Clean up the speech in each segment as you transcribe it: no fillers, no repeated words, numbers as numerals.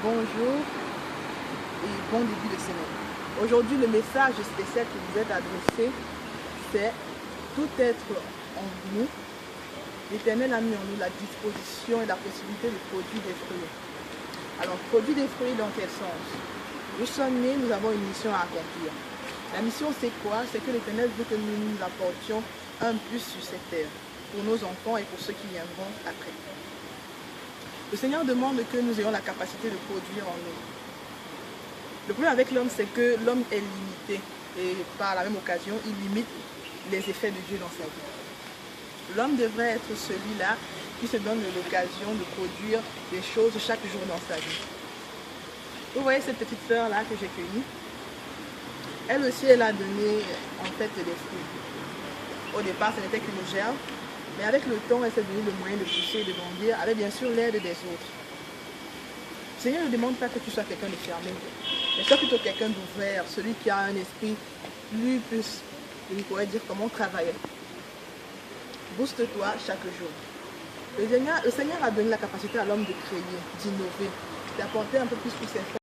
bonjour et bon début de semaine. Aujourd'hui, le message spécial qui vous est adressé, c'est tout être en nous. L'Éternel a mis en nous la disposition et la possibilité de produire des fruits. Alors, produire des fruits dans quel sens? Nous sommes nés, nous avons une mission à accomplir. La mission, c'est quoi? C'est que l'Éternel veut que nous apportions un but sur cette terre, pour nos enfants et pour ceux qui viendront après. Le Seigneur demande que nous ayons la capacité de produire en nous. Le problème avec l'homme, c'est que l'homme est limité et par la même occasion, il limite les effets de Dieu dans sa vie. L'homme devrait être celui-là qui se donne l'occasion de produire des choses chaque jour dans sa vie. Vous voyez cette petite fleur-là que j'ai cueillie? Elle aussi, elle a donné en fait des fruits. Au départ, ce n'était qu'une gerbe, mais avec le temps, elle s'est donnée le moyen de pousser et de grandir, avec bien sûr l'aide des autres. Le Seigneur ne demande pas que tu sois quelqu'un de fermé, mais sois plutôt quelqu'un d'ouvert, celui qui a un esprit plus, il pourrait dire comment travailler. Booste-toi chaque jour. Le Seigneur a donné la capacité à l'homme de créer, d'innover, d'apporter un peu plus pour ses frères.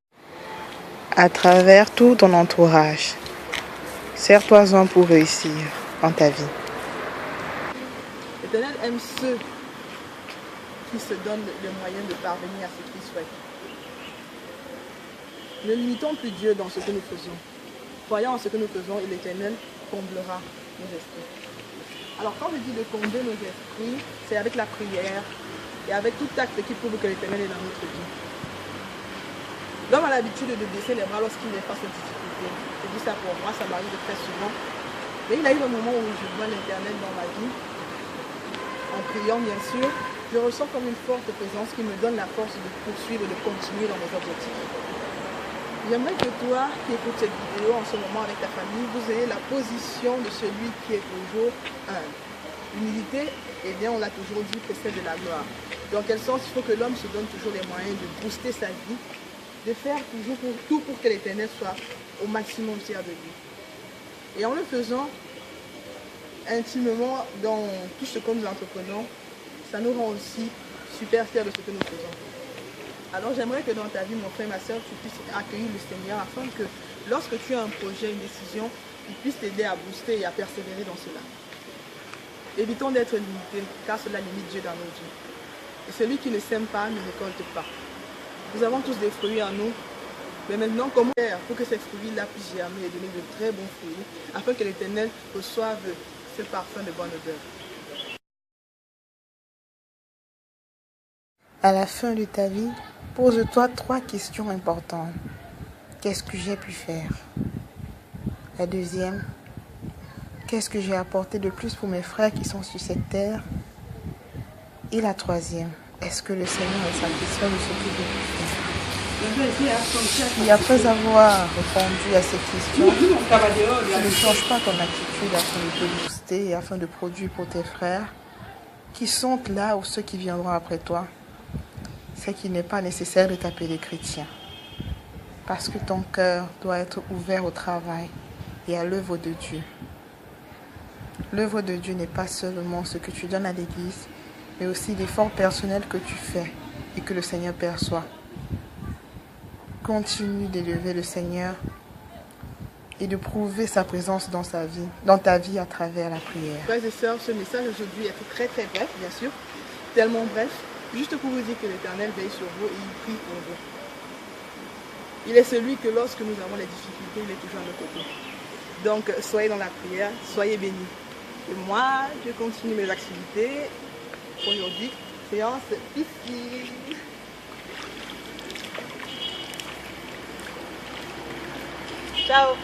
À travers tout ton entourage, serre-toi-en pour réussir dans ta vie. L'Éternel aime ceux qui se donnent le moyen de parvenir à ce qu'ils souhaitent. Ne limitons plus Dieu dans ce que nous faisons. Croyons en ce que nous faisons et l'Éternel comblera nos esprits. Alors quand je dis de combler nos esprits, c'est avec la prière et avec tout acte qui prouve que l'Éternel est dans notre vie. L'homme a l'habitude de baisser les bras lorsqu'il est face aux difficultés. Je dis ça pour moi, ça m'arrive très souvent. Mais il a eu un moment où je vois l'Éternel dans ma vie. En priant bien sûr, je ressens comme une forte présence qui me donne la force de poursuivre et de continuer dans mes objectifs. J'aimerais que toi qui écoutes cette vidéo en ce moment avec ta famille, vous ayez la position de celui qui est toujours humble. L'humilité, eh bien on l'a toujours dit, précède de la gloire. Dans quel sens il faut que l'homme se donne toujours les moyens de booster sa vie, de faire toujours tout pour que l'Éternel soit au maximum fier de lui. Et en le faisant intimement dans tout ce que nous entreprenons, ça nous rend aussi super fiers de ce que nous faisons. Alors j'aimerais que dans ta vie, mon frère, ma soeur, tu puisses accueillir le Seigneur afin que lorsque tu as un projet, une décision, il puisse t'aider à booster et à persévérer dans cela. Évitons d'être limités, car cela limite Dieu dans nos vies. Et celui qui ne sème pas ne récolte pas. Nous avons tous des fruits en nous, mais maintenant comment faire pour que ces fruits-là puissent germer et donner de très bons fruits, afin que l'Éternel reçoive ce parfum de bonne odeur. À la fin de ta vie, pose-toi 3 questions importantes. Qu'est-ce que j'ai pu faire? La deuxième, qu'est-ce que j'ai apporté de plus pour mes frères qui sont sur cette terre? Et la troisième, est-ce que le Seigneur est satisfait de ce que j'ai pu faire? Et après avoir répondu à ces questions, tu ne changes pas ton attitude afin de te booster et afin de produire pour tes frères qui sont là ou ceux qui viendront après toi. C'est qu'il n'est pas nécessaire de t'appeler chrétien. Parce que ton cœur doit être ouvert au travail et à l'œuvre de Dieu. L'œuvre de Dieu n'est pas seulement ce que tu donnes à l'église, mais aussi l'effort personnel que tu fais et que le Seigneur perçoit. Continue d'élever le Seigneur et de prouver sa présence dans ta vie à travers la prière. Frères et sœurs, ce message aujourd'hui est très très bref, bien sûr, tellement bref. Juste pour vous dire que l'Éternel veille sur vous et il prie pour vous. Il est celui que lorsque nous avons les difficultés, il est toujours à nos côtés. Donc, soyez dans la prière, soyez bénis. Et moi, je continue mes activités. Aujourd'hui, séance ici. Ciao!